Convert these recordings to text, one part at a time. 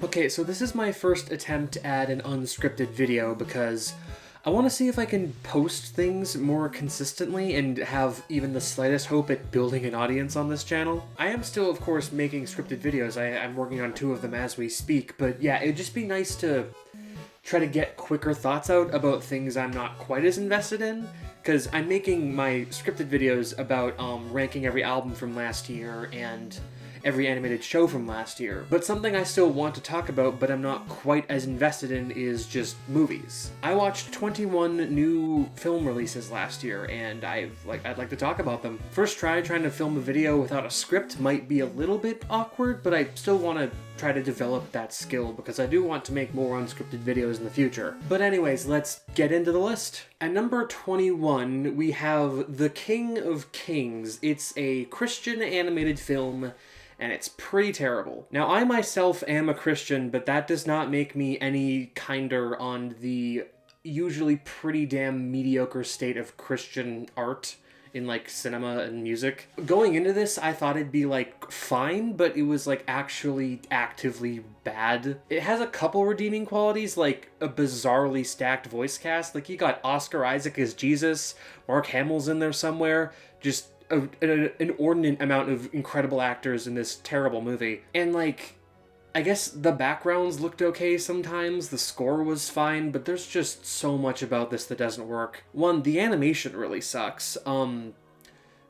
Okay, so this is my first attempt at an unscripted video because I want to see if I can post things more consistently and have even the slightest hope at building an audience on this channel. I am still, of course, making scripted videos. I'm working on 2 of them as we speak, but yeah, it'd just be nice to try to get quicker thoughts out about things I'm not quite as invested in, because I'm making my scripted videos about ranking every album from last year and every animated show from last year. But something I still want to talk about but I'm not quite as invested in is just movies. I watched 21 new film releases last year and I'd like to talk about them. First trying to film a video without a script might be a little bit awkward, but I still want to try to develop that skill because I do want to make more unscripted videos in the future. But anyways, let's get into the list. At number 21, we have The King of Kings. It's a Christian animated film and it's pretty terrible. Now, I myself am a Christian, but that does not make me any kinder on the usually pretty damn mediocre state of Christian art in like cinema and music. Going into this, I thought it'd be like fine, but it was like actually actively bad. It has a couple redeeming qualities, like a bizarrely stacked voice cast. Like you got Oscar Isaac as Jesus, Mark Hamill's in there somewhere, just an inordinate amount of incredible actors in this terrible movie. And like, I guess the backgrounds looked okay sometimes, the score was fine, but there's just so much about this that doesn't work. One, the animation really sucks.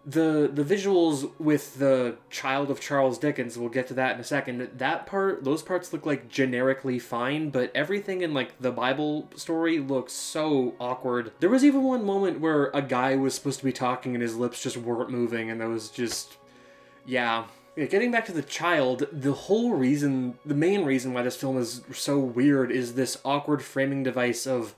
The visuals with the child of Charles Dickens, we'll get to that in a second, those parts look like generically fine, but everything in like the Bible story looks so awkward. There was even one moment where a guy was supposed to be talking and his lips just weren't moving, and that was just, yeah. Getting back to the child, the main reason why this film is so weird is this awkward framing device of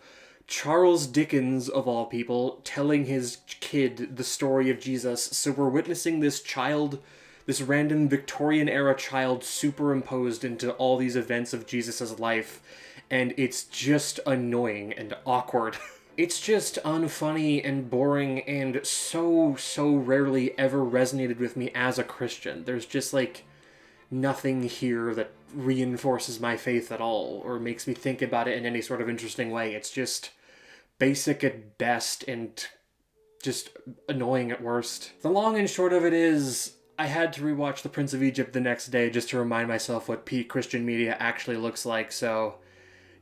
Charles Dickens, of all people, telling his kid the story of Jesus. So we're witnessing this child, this random Victorian-era child superimposed into all these events of Jesus' life, and it's just annoying and awkward. It's just unfunny and boring and so rarely ever resonated with me as a Christian. There's just like nothing here that reinforces my faith at all or makes me think about it in any sort of interesting way. It's just basic at best and just annoying at worst. The long and short of it is, I had to rewatch The Prince of Egypt the next day just to remind myself what peak Christian media actually looks like, so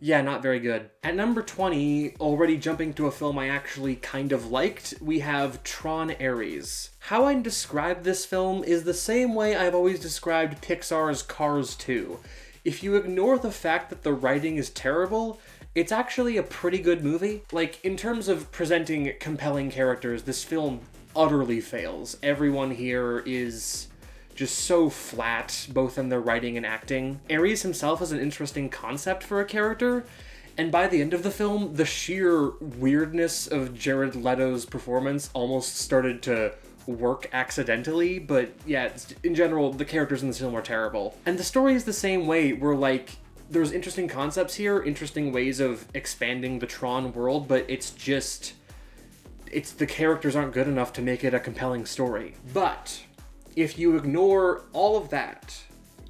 yeah, not very good. At number 20, already jumping to a film I actually kind of liked, we have Tron Ares. How I describe this film is the same way I've always described Pixar's Cars 2. If you ignore the fact that the writing is terrible, it's actually a pretty good movie. Like, in terms of presenting compelling characters, this film utterly fails. Everyone here is just so flat, both in their writing and acting. Ares himself is an interesting concept for a character, and by the end of the film, the sheer weirdness of Jared Leto's performance almost started to work accidentally, but yeah, in general, the characters in this film are terrible. And the story is the same way, where like, there's interesting concepts here, interesting ways of expanding the Tron world, but the characters aren't good enough to make it a compelling story. But if you ignore all of that,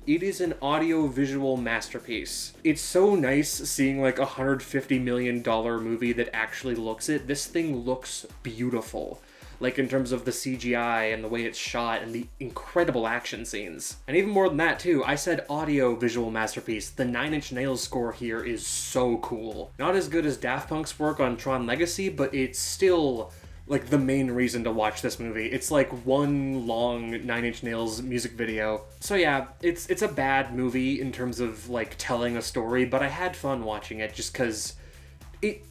it is an audio-visual masterpiece. It's so nice seeing like a $150 million movie that actually looks it. This thing looks beautiful. Like in terms of the CGI and the way it's shot and the incredible action scenes. And even more than that too, I said audio-visual masterpiece. The Nine Inch Nails score here is so cool. Not as good as Daft Punk's work on Tron Legacy, but it's still like the main reason to watch this movie. It's like one long Nine Inch Nails music video. So yeah, it's a bad movie in terms of like telling a story, but I had fun watching it just because it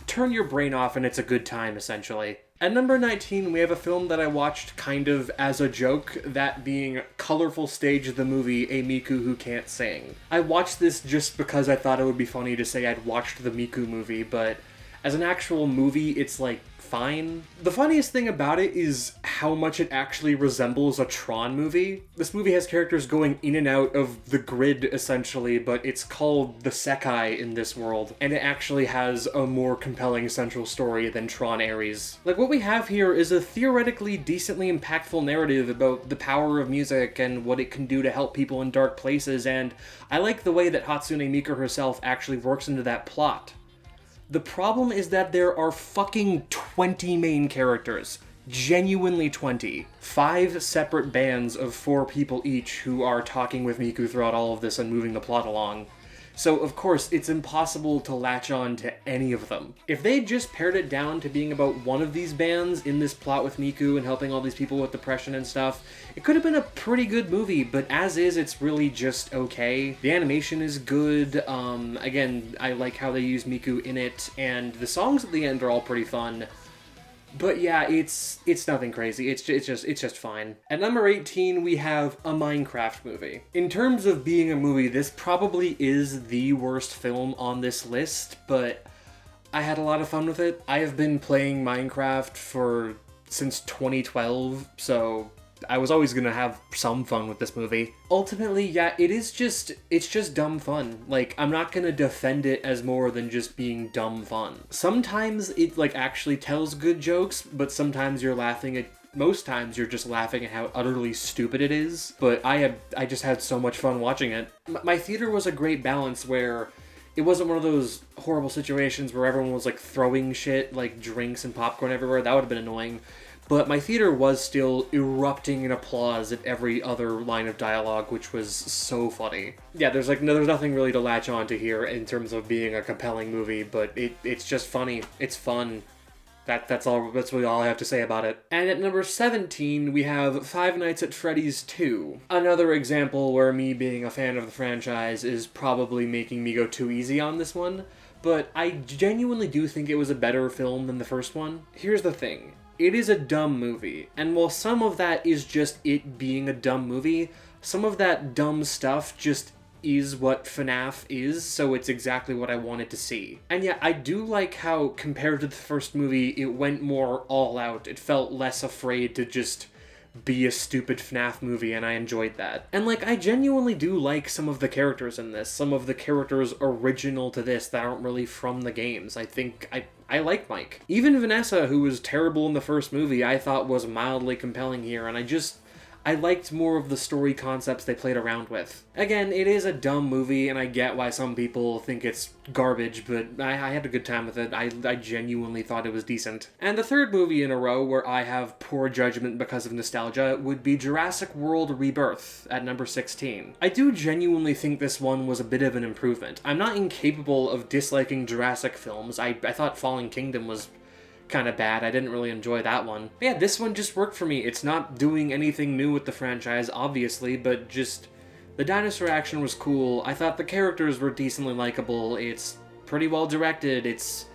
turn your brain off and it's a good time essentially. At number 19, we have a film that I watched kind of as a joke, that being Colorful Stage the movie, A Miku Who Can't Sing. I watched this just because I thought it would be funny to say I'd watched the Miku movie, but as an actual movie, it's like fine. The funniest thing about it is how much it actually resembles a Tron movie. This movie has characters going in and out of the grid, essentially, but it's called the Sekai in this world, and it actually has a more compelling central story than Tron Ares. Like, what we have here is a theoretically decently impactful narrative about the power of music and what it can do to help people in dark places, and I like the way that Hatsune Miku herself actually works into that plot. The problem is that there are fucking 20 main characters. Genuinely 20. 5 separate bands of 4 people each who are talking with Miku throughout all of this and moving the plot along. So, of course, it's impossible to latch on to any of them. If they just pared it down to being about one of these bands in this plot with Miku and helping all these people with depression and stuff, it could have been a pretty good movie, but as is, it's really just okay. The animation is good, again, I like how they use Miku in it, and the songs at the end are all pretty fun. But yeah, it's nothing crazy. It's just fine. At number 18, we have a Minecraft movie. In terms of being a movie, this probably is the worst film on this list, but I had a lot of fun with it. I have been playing Minecraft since 2012, so I was always gonna have some fun with this movie. Ultimately, yeah, it's just dumb fun. Like, I'm not gonna defend it as more than just being dumb fun. Sometimes it, like, actually tells good jokes, but sometimes you're laughing at most times you're just laughing at how utterly stupid it is, but I just had so much fun watching it. My theater was a great balance where it wasn't one of those horrible situations where everyone was, like, throwing shit, like drinks and popcorn everywhere. That would have been annoying. But my theater was still erupting in applause at every other line of dialogue, which was so funny. Yeah, there's nothing really to latch on to here in terms of being a compelling movie, but it's just funny. It's fun. That's really all I have to say about it. And at number 17, we have Five Nights at Freddy's 2. Another example where me being a fan of the franchise is probably making me go too easy on this one, but I genuinely do think it was a better film than the first one. Here's the thing. It is a dumb movie, and while some of that is just it being a dumb movie, some of that dumb stuff just is what FNAF is, so it's exactly what I wanted to see. And yeah, I do like how, compared to the first movie, it went more all out. It felt less afraid to just be a stupid FNAF movie, and I enjoyed that. And like, I genuinely do like some of the characters in this, some of the characters original to this that aren't really from the games. I like Mike. Even Vanessa, who was terrible in the first movie, I thought was mildly compelling here, and I liked more of the story concepts they played around with. Again, it is a dumb movie, and I get why some people think it's garbage, but I had a good time with it. I genuinely thought it was decent. And the third movie in a row where I have poor judgment because of nostalgia would be Jurassic World Rebirth at number 16. I do genuinely think this one was a bit of an improvement. I'm not incapable of disliking Jurassic films. I thought Fallen Kingdom was kind of bad. I didn't really enjoy that one. But yeah, this one just worked for me. It's not doing anything new with the franchise, obviously, but just the dinosaur action was cool. I thought the characters were decently likable. It's pretty well directed. It's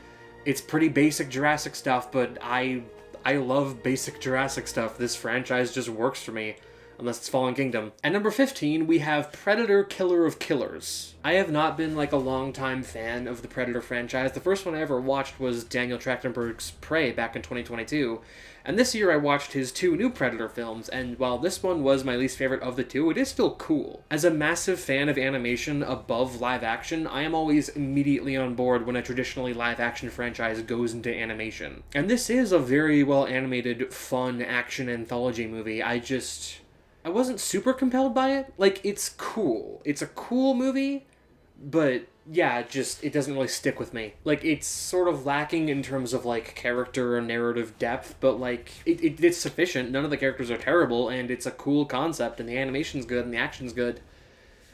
pretty basic Jurassic stuff, but I love basic Jurassic stuff. This franchise just works for me. Unless it's Fallen Kingdom. At number 15, we have Predator Killer of Killers. I have not been like a long-time fan of the Predator franchise. The first one I ever watched was Daniel Trachtenberg's Prey back in 2022. And this year I watched his 2 new Predator films, and while this one was my least favorite of the 2, it is still cool. As a massive fan of animation above live action, I am always immediately on board when a traditionally live action franchise goes into animation. And this is a very well animated, fun action anthology movie. I wasn't super compelled by it. Like, it's cool. It's a cool movie, but yeah, it doesn't really stick with me. Like, it's sort of lacking in terms of, like, character or narrative depth, but, like, it's sufficient. None of the characters are terrible, and it's a cool concept, and the animation's good, and the action's good.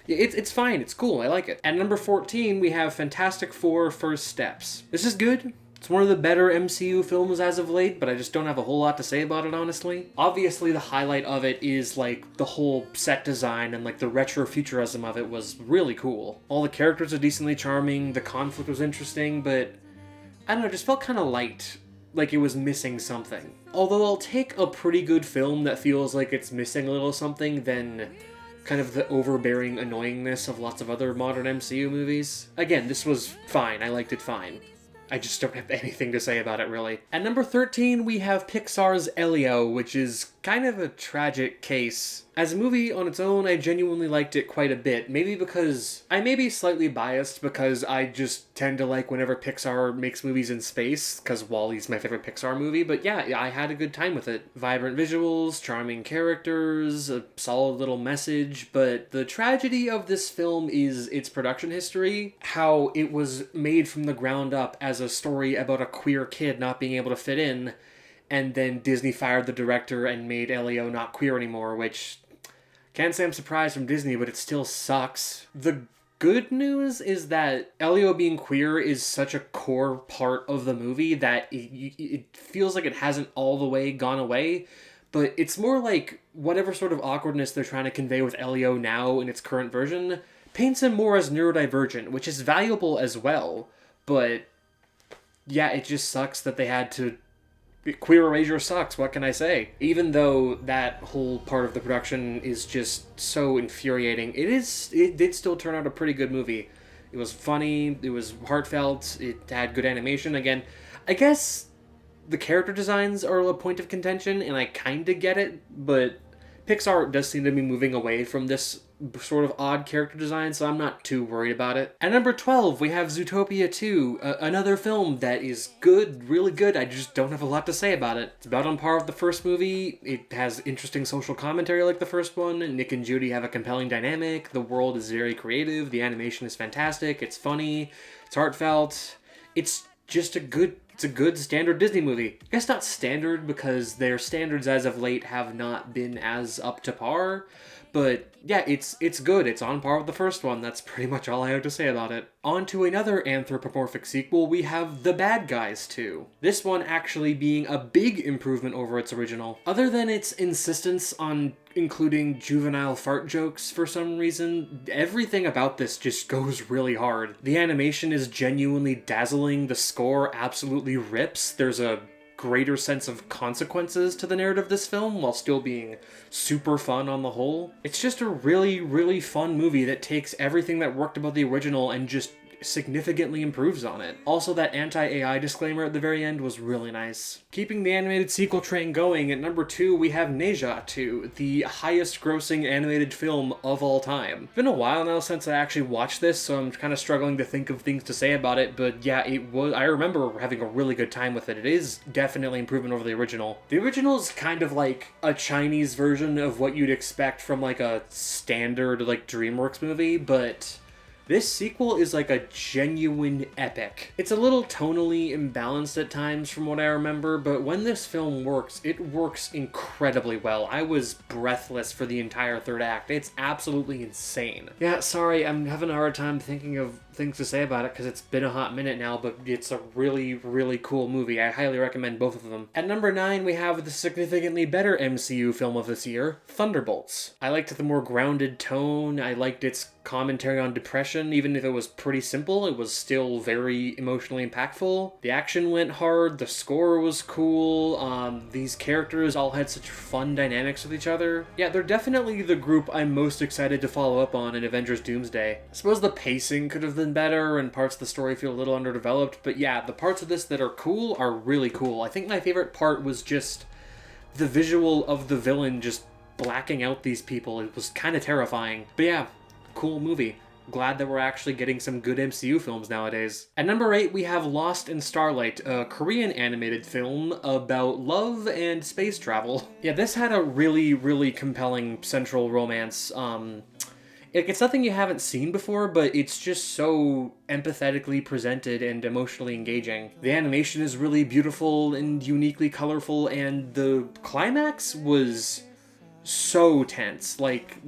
It's fine. It's cool. I like it. At number 14, we have Fantastic Four: First Steps. This is good. It's one of the better MCU films as of late, but I just don't have a whole lot to say about it, honestly. Obviously, the highlight of it is, like, the whole set design and, like, the retro-futurism of it was really cool. All the characters are decently charming, the conflict was interesting, but I don't know, it just felt kind of light. Like it was missing something. Although I'll take a pretty good film that feels like it's missing a little something than kind of the overbearing annoyingness of lots of other modern MCU movies. Again, this was fine. I liked it fine. I just don't have anything to say about it, really. At number 13, we have Pixar's Elio, which is kind of a tragic case. As a movie on its own, I genuinely liked it quite a bit. Maybe because I may be slightly biased because I just tend to like whenever Pixar makes movies in space, because WALL-E's my favorite Pixar movie. But yeah, I had a good time with it. Vibrant visuals, charming characters, a solid little message. But the tragedy of this film is its production history. How it was made from the ground up as a story about a queer kid not being able to fit in, and then Disney fired the director and made Elio not queer anymore, which can't say I'm surprised from Disney, but it still sucks. The good news is that Elio being queer is such a core part of the movie that it feels like it hasn't all the way gone away, but it's more like whatever sort of awkwardness they're trying to convey with Elio now in its current version paints him more as neurodivergent, which is valuable as well, but yeah, it just sucks that they had to... Queer erasure sucks, what can I say? Even though that whole part of the production is just so infuriating, it did still turn out a pretty good movie. It was funny, it was heartfelt, it had good animation. Again, I guess the character designs are a point of contention, and I kinda get it, but Pixar does seem to be moving away from this sort of odd character design, so I'm not too worried about it. At number 12, we have Zootopia 2, another film that is good, really good. I just don't have a lot to say about it. It's about on par with the first movie. It has interesting social commentary like the first one. Nick and Judy have a compelling dynamic. The world is very creative. The animation is fantastic. It's funny. It's heartfelt. It's just a good standard Disney movie. I guess not standard because their standards as of late have not been as up to par, but yeah, it's good. It's on par with the first one. That's pretty much all I have to say about it. On to another anthropomorphic sequel, we have The Bad Guys 2. This one actually being a big improvement over its original. Other than its insistence on including juvenile fart jokes for some reason, everything about this just goes really hard. The animation is genuinely dazzling, the score absolutely rips, there's a greater sense of consequences to the narrative of this film while still being super fun on the whole. It's just a really, really fun movie that takes everything that worked about the original and just significantly improves on it. Also, that anti-AI disclaimer at the very end was really nice. Keeping the animated sequel train going, at number 2 we have Neja 2, the highest grossing animated film of all time. It's been a while now since I actually watched this, so I'm kind of struggling to think of things to say about it, but yeah, I remember having a really good time with it. It is definitely improvement over the original. The original is kind of like a Chinese version of what you'd expect from like a standard like DreamWorks movie, but this sequel is like a genuine epic. It's a little tonally imbalanced at times from what I remember, but when this film works, it works incredibly well. I was breathless for the entire third act. It's absolutely insane. Yeah, sorry, I'm having a hard time thinking of things to say about it because it's been a hot minute now, but it's a really, really cool movie. I highly recommend both of them. At number 9, we have the significantly better MCU film of this year, Thunderbolts. I liked the more grounded tone. I liked its commentary on depression. Even if it was pretty simple, it was still very emotionally impactful. The action went hard, the score was cool, these characters all had such fun dynamics with each other. Yeah, they're definitely the group I'm most excited to follow up on in Avengers Doomsday. I suppose the pacing could have been better and parts of the story feel a little underdeveloped, but yeah, the parts of this that are cool are really cool. I think my favorite part was just the visual of the villain just blacking out these people. It was kind of terrifying. But yeah, cool movie. Glad that we're actually getting some good MCU films nowadays. At number 8, we have Lost in Starlight, a Korean animated film about love and space travel. Yeah, this had a really, really compelling central romance. It's nothing you haven't seen before, but it's just so empathetically presented and emotionally engaging. The animation is really beautiful and uniquely colorful, and the climax was so tense. Like,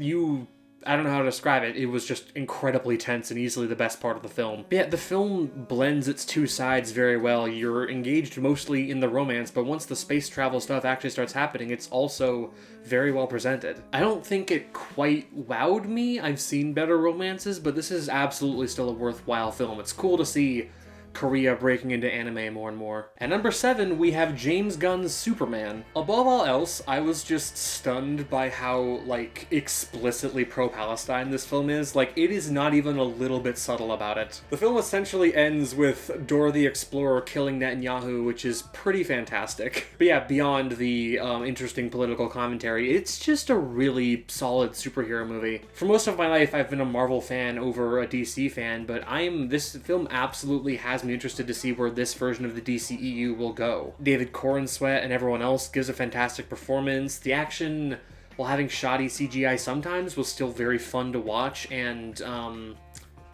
I don't know how to describe it. It was just incredibly tense and easily the best part of the film. But yeah, the film blends its two sides very well. You're engaged mostly in the romance, but once the space travel stuff actually starts happening, it's also very well presented. I don't think it quite wowed me. I've seen better romances, but this is absolutely still a worthwhile film. It's cool to see Korea breaking into anime more and more. At number 7, we have James Gunn's Superman. Above all else, I was just stunned by how, like, explicitly pro-Palestine this film is. Like, it is not even a little bit subtle about it. The film essentially ends with Dora the Explorer killing Netanyahu, which is pretty fantastic. But yeah, beyond the interesting political commentary, it's just a really solid superhero movie. For most of my life, I've been a Marvel fan over a DC fan, but this film absolutely has me interested to see where this version of the DCEU will go. David Corenswet and everyone else gives a fantastic performance. The action, while having shoddy CGI sometimes, was still very fun to watch, and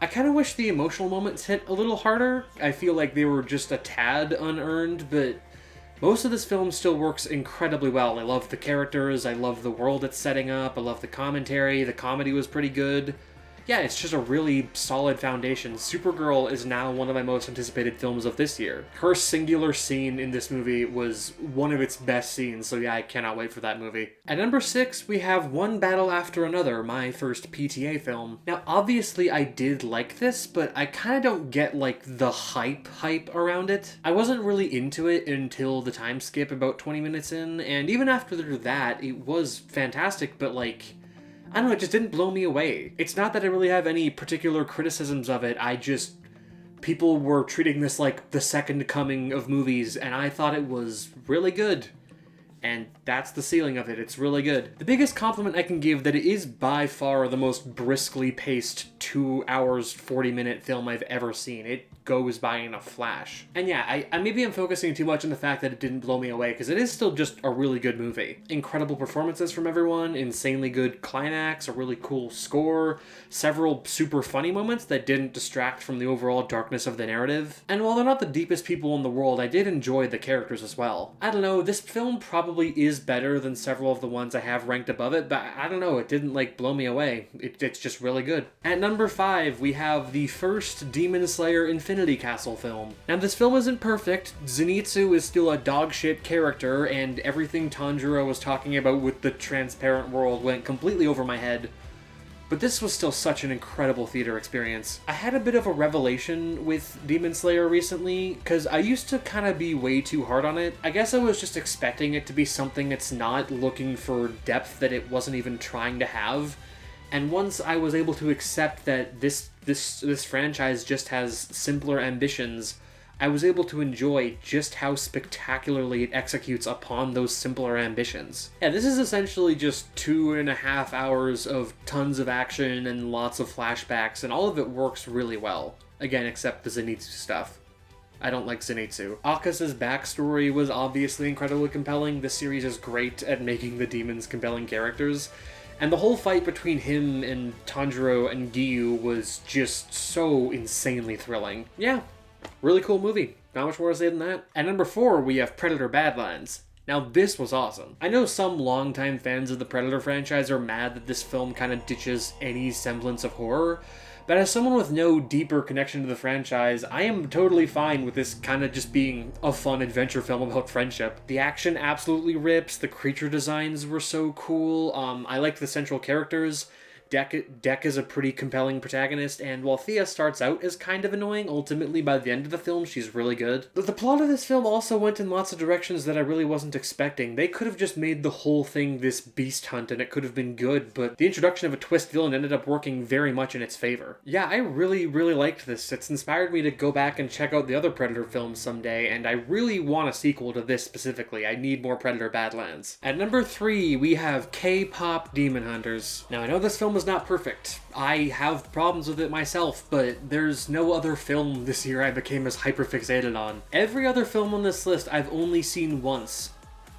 I kind of wish the emotional moments hit a little harder. I feel like they were just a tad unearned, but most of this film still works incredibly well. I love the characters, I love the world it's setting up, I love the commentary, the comedy was pretty good. Yeah, it's just a really solid foundation. Supergirl is now one of my most anticipated films of this year. Her singular scene in this movie was one of its best scenes, so yeah, I cannot wait for that movie. At number 6, we have One Battle After Another, my first PTA film. Now, obviously I did like this, but I kind of don't get, like, the hype around it. I wasn't really into it until the time skip about 20 minutes in, and even after that, it was fantastic, but, like, I don't know, it just didn't blow me away. It's not that I really have any particular criticisms of it, people were treating this like the second coming of movies, and I thought it was really good. And that's the ceiling of it, it's really good. The biggest compliment I can give that it is by far the most briskly paced 2 hours, 40-minute film I've ever seen. It goes by in a flash. And yeah, maybe I'm focusing too much on the fact that it didn't blow me away, because it is still just a really good movie. Incredible performances from everyone, insanely good climax, a really cool score, several super funny moments that didn't distract from the overall darkness of the narrative. And while they're not the deepest people in the world, I did enjoy the characters as well. I don't know, this film probably is better than several of the ones I have ranked above it, but I don't know, it didn't, like, blow me away. It's just really good. At number 5, we have the first Demon Slayer Infinity Castle film. Now, this film isn't perfect. Zenitsu is still a dogshit character, and everything Tanjiro was talking about with the transparent world went completely over my head. But this was still such an incredible theater experience. I had a bit of a revelation with Demon Slayer recently, because I used to kind of be way too hard on it. I guess I was just expecting it to be something it's not, looking for depth that it wasn't even trying to have. And once I was able to accept that this franchise just has simpler ambitions, I was able to enjoy just how spectacularly it executes upon those simpler ambitions. Yeah, this is essentially just 2.5 hours of tons of action and lots of flashbacks, and all of it works really well. Again, except the Zenitsu stuff. I don't like Zenitsu. Akasa's backstory was obviously incredibly compelling. This series is great at making the demons compelling characters. And the whole fight between him and Tanjiro and Giyu was just so insanely thrilling. Yeah, really cool movie. Not much more to say than that. At number 4, we have Predator Badlands. Now, this was awesome. I know some longtime fans of the Predator franchise are mad that this film kind of ditches any semblance of horror, but as someone with no deeper connection to the franchise, I am totally fine with this kind of just being a fun adventure film about friendship. The action absolutely rips, the creature designs were so cool, I liked the central characters. Deck is a pretty compelling protagonist, and while Thea starts out as kind of annoying, ultimately by the end of the film she's really good. But the plot of this film also went in lots of directions that I really wasn't expecting. They could have just made the whole thing this beast hunt and it could have been good, but the introduction of a twist villain ended up working very much in its favor. Yeah, I really liked this. It's inspired me to go back and check out the other Predator films someday, and I really want a sequel to this specifically. I need more Predator Badlands. At number 3, we have K-pop Demon Hunters. Now, I know this film is not perfect. I have problems with it myself, but there's no other film this year I became as hyperfixated on. Every other film on this list I've only seen once.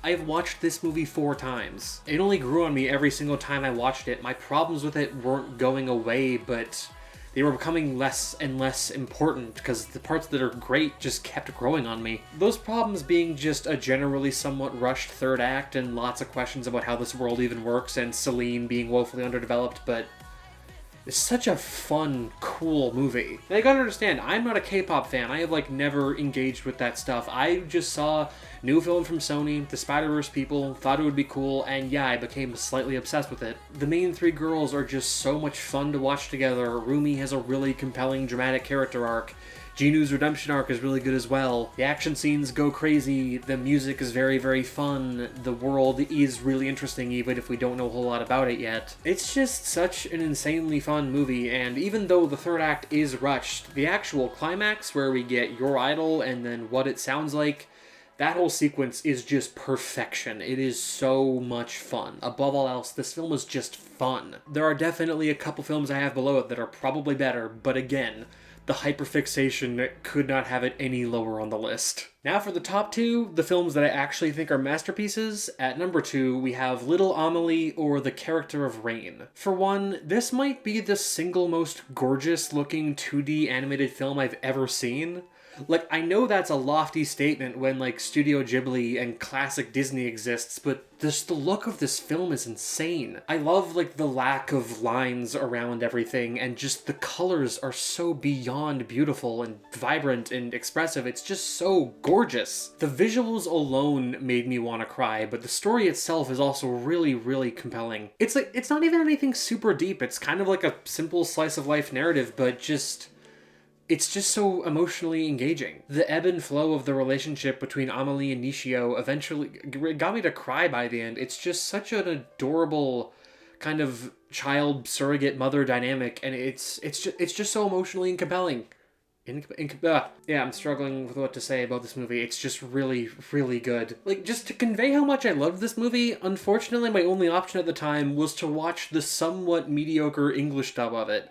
I've watched this movie 4 times. It only grew on me every single time I watched it. My problems with it weren't going away, but they were becoming less and less important because the parts that are great just kept growing on me. Those problems being just a generally somewhat rushed third act and lots of questions about how this world even works, and Celine being woefully underdeveloped, but it's such a fun, cool movie. And I gotta understand, I'm not a K-pop fan. I have never engaged with that stuff. I just saw new film from Sony, the Spider-Verse people, thought it would be cool, and yeah, I became slightly obsessed with it. The main 3 girls are just so much fun to watch together. Rumi has a really compelling dramatic character arc. Jinu's redemption arc is really good as well. The action scenes go crazy, the music is very, very fun, the world is really interesting even if we don't know a whole lot about it yet. It's just such an insanely fun movie, and even though the third act is rushed, the actual climax where we get Your Idol and then what it sounds like, that whole sequence is just perfection. It is so much fun. Above all else, this film is just fun. There are definitely a couple films I have below it that are probably better, but again, the hyperfixation could not have it any lower on the list. Now for the top two, the films that I actually think are masterpieces. At number 2, we have Little Amelie or The Character of Rain. For one, this might be the single most gorgeous looking 2D animated film I've ever seen. Like, I know that's a lofty statement when, like, Studio Ghibli and classic Disney exists, but just the look of this film is insane. I love, like, the lack of lines around everything, and just the colors are so beyond beautiful and vibrant and expressive. It's just so gorgeous. The visuals alone made me want to cry, but the story itself is also really, really compelling. It's like, it's not even anything super deep. It's kind of like a simple slice of life narrative, but just... it's just so emotionally engaging. The ebb and flow of the relationship between Amelie and Nishio eventually got me to cry by the end. It's just such an adorable kind of child surrogate mother dynamic, and it's just so emotionally and compelling. Yeah, I'm struggling with what to say about this movie. It's just really, really good. Like, just to convey how much I loved this movie, unfortunately my only option at the time was to watch the somewhat mediocre English dub of it.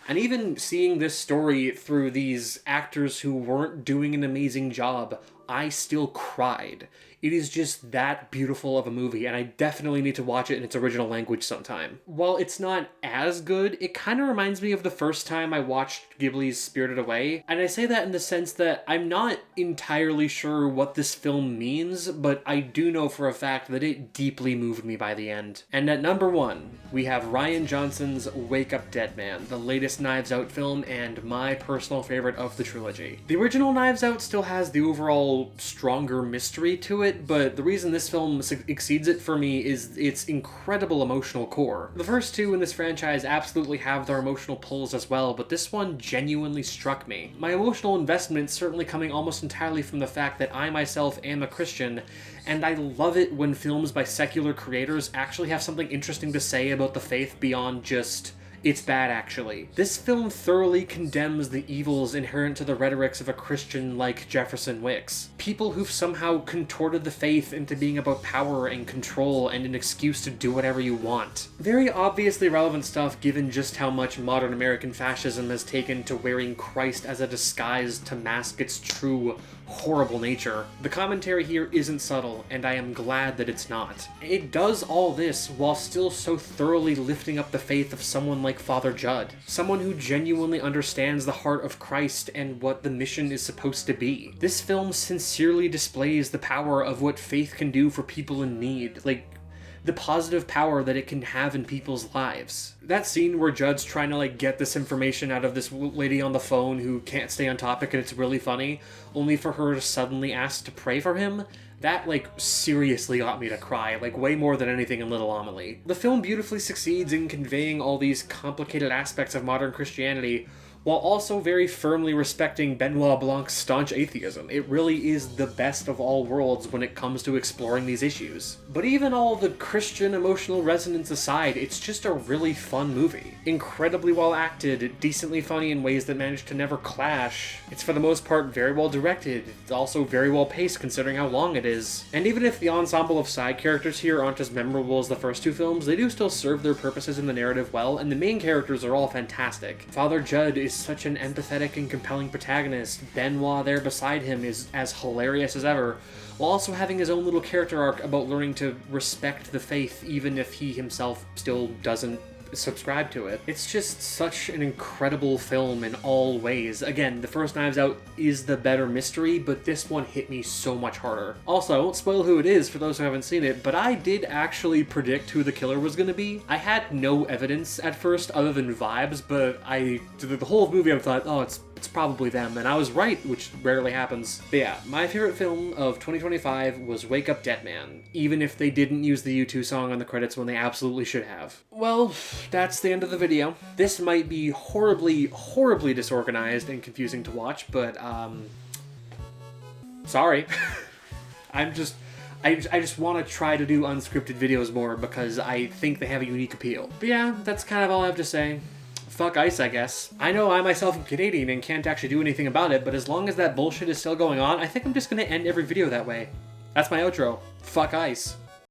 And even seeing this story through these actors who weren't doing an amazing job, I still cried. It is just that beautiful of a movie, and I definitely need to watch it in its original language sometime. While it's not as good, it kind of reminds me of the first time I watched Ghibli's Spirited Away, and I say that in the sense that I'm not entirely sure what this film means, but I do know for a fact that it deeply moved me by the end. And at number 1, we have Rian Johnson's Wake Up Dead Man, the latest Knives Out film and my personal favorite of the trilogy. The original Knives Out still has the overall stronger mystery to it, but the reason this film exceeds it for me is its incredible emotional core. The first two in this franchise absolutely have their emotional pulls as well, but this one genuinely struck me. My emotional investment certainly coming almost entirely from the fact that I myself am a Christian, and I love it when films by secular creators actually have something interesting to say about the faith beyond just... it's bad, actually. This film thoroughly condemns the evils inherent to the rhetorics of a Christian like Jefferson Wicks. People who've somehow contorted the faith into being about power and control and an excuse to do whatever you want. Very obviously relevant stuff given just how much modern American fascism has taken to wearing Christ as a disguise to mask its true, horrible nature. The commentary here isn't subtle, and I am glad that it's not. It does all this while still so thoroughly lifting up the faith of someone like Father Judd. Someone who genuinely understands the heart of Christ and what the mission is supposed to be. This film sincerely displays the power of what faith can do for people in need. Like, the positive power that it can have in people's lives. That scene where Judd's trying to, like, get this information out of this lady on the phone who can't stay on topic, and it's really funny, only for her to suddenly ask to pray for him, that, like, seriously got me to cry, like, way more than anything in Little Amelie. The film beautifully succeeds in conveying all these complicated aspects of modern Christianity, while also very firmly respecting Benoit Blanc's staunch atheism. It really is the best of all worlds when it comes to exploring these issues. But even all the Christian emotional resonance aside, it's just a really fun movie. Incredibly well acted, decently funny in ways that manage to never clash. It's for the most part very well directed. It's also very well paced considering how long it is. And even if the ensemble of side characters here aren't as memorable as the first two films, they do still serve their purposes in the narrative well, and the main characters are all fantastic. Father Judd is such an empathetic and compelling protagonist. Benoit there beside him is as hilarious as ever, while also having his own little character arc about learning to respect the faith even if he himself still doesn't subscribe to it. It's just such an incredible film in all ways. Again, the first Knives Out is the better mystery, but this one hit me so much harder. Also, I won't spoil who it is for those who haven't seen it, but I did actually predict who the killer was going to be. I had no evidence at first other than vibes, but the whole movie I thought, oh, it's probably them, and I was right, which rarely happens. But yeah, my favorite film of 2025 was Wake Up Dead Man, even if they didn't use the U2 song on the credits when they absolutely should have. Well, that's the end of the video. This might be horribly, horribly disorganized and confusing to watch, but, sorry. I just want to try to do unscripted videos more because I think they have a unique appeal. But yeah, that's kind of all I have to say. Fuck ICE, I guess. I know I myself am Canadian and can't actually do anything about it, but as long as that bullshit is still going on, I think I'm just gonna end every video that way. That's my outro. Fuck ICE.